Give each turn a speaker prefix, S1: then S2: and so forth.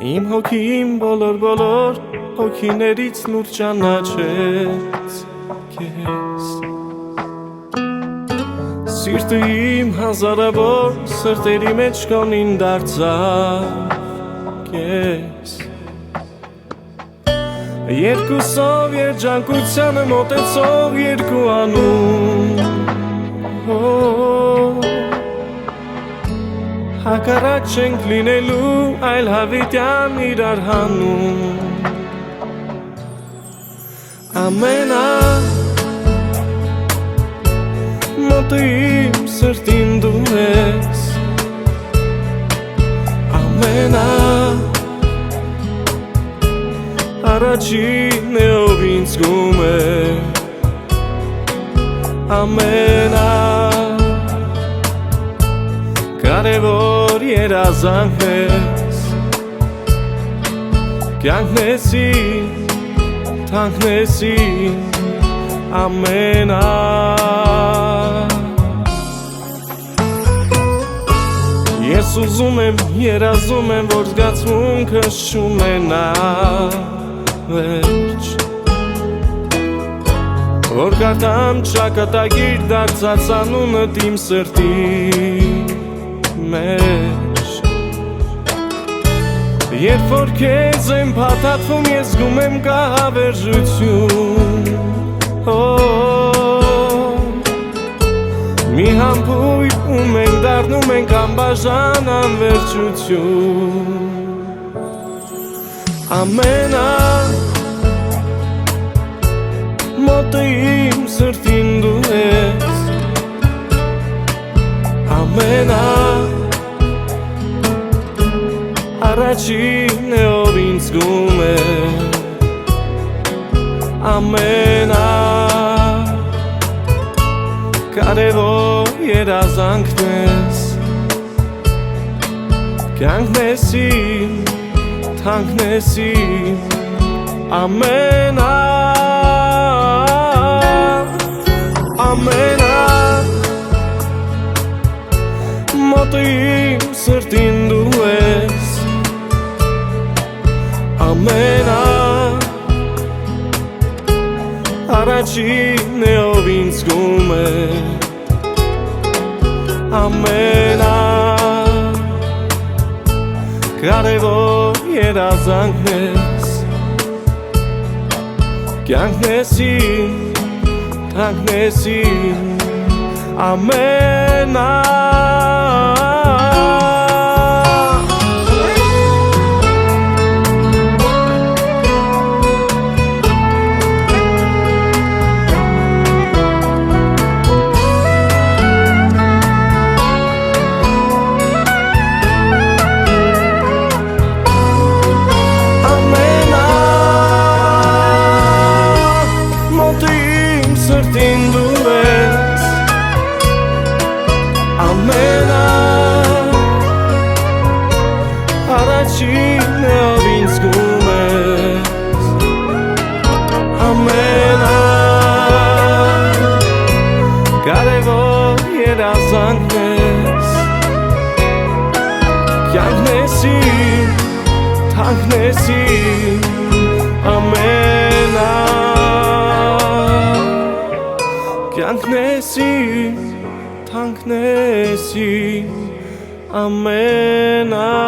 S1: Իմ հոգին բոլոր հոգիներից լուր ճանաչեց քեզ Սիրտը իմ հազարավոր սրտերի մեջ կոնին դարձավ քեզ Երկուսով երջանկությանը մոտեցող երկու անուն Հակառակ չենք լինելու այլ հավիտյան իրար հանում Ամենա մոտը իմ սրտին դու ես Ամենա առաջին է ով ինձ զգում է Ամենա Կարևոր երազանքն ես Կյանքն ես իմ, թանկն ես իմ Ամենա Ես ուզում եմ, երազում եմ, որ զգացմունքս չունենա վերջ Որ կարդամ ճակատագիր դարձած անունդ իմ սրտի մեջ Երբ որ քեզ եմ փաթաթվում ես զգում եմ կա հավերժություն Մի համբույր ու մենք դառնում ենք անբաժան անվերջություն Ամենա մոտը իմ սրտին դու ես Ամենա առաջին է ով ինձ զգում է Ամենա Կարևոր երազանքն ես Կյանքն ես իմ, թանկն ես իմ Ամենա Ամենա Մոտը իմ սրտին դու ես Ամենա Առաջին է ով ինձ զգում է Ամենա Կարևոր երազանքն ես Կյանքն ես իմ, թանկն ես իմ Ամենա Սրտին դու ես Ամենա Առաջին է ով ինձ զգում ես Ամենա Կարևոր երազանքն ես Կյանքն ես իմ, թանկն ես իմ Ամենա Կյանքն ես իմ, թանկն ես իմ Ամենա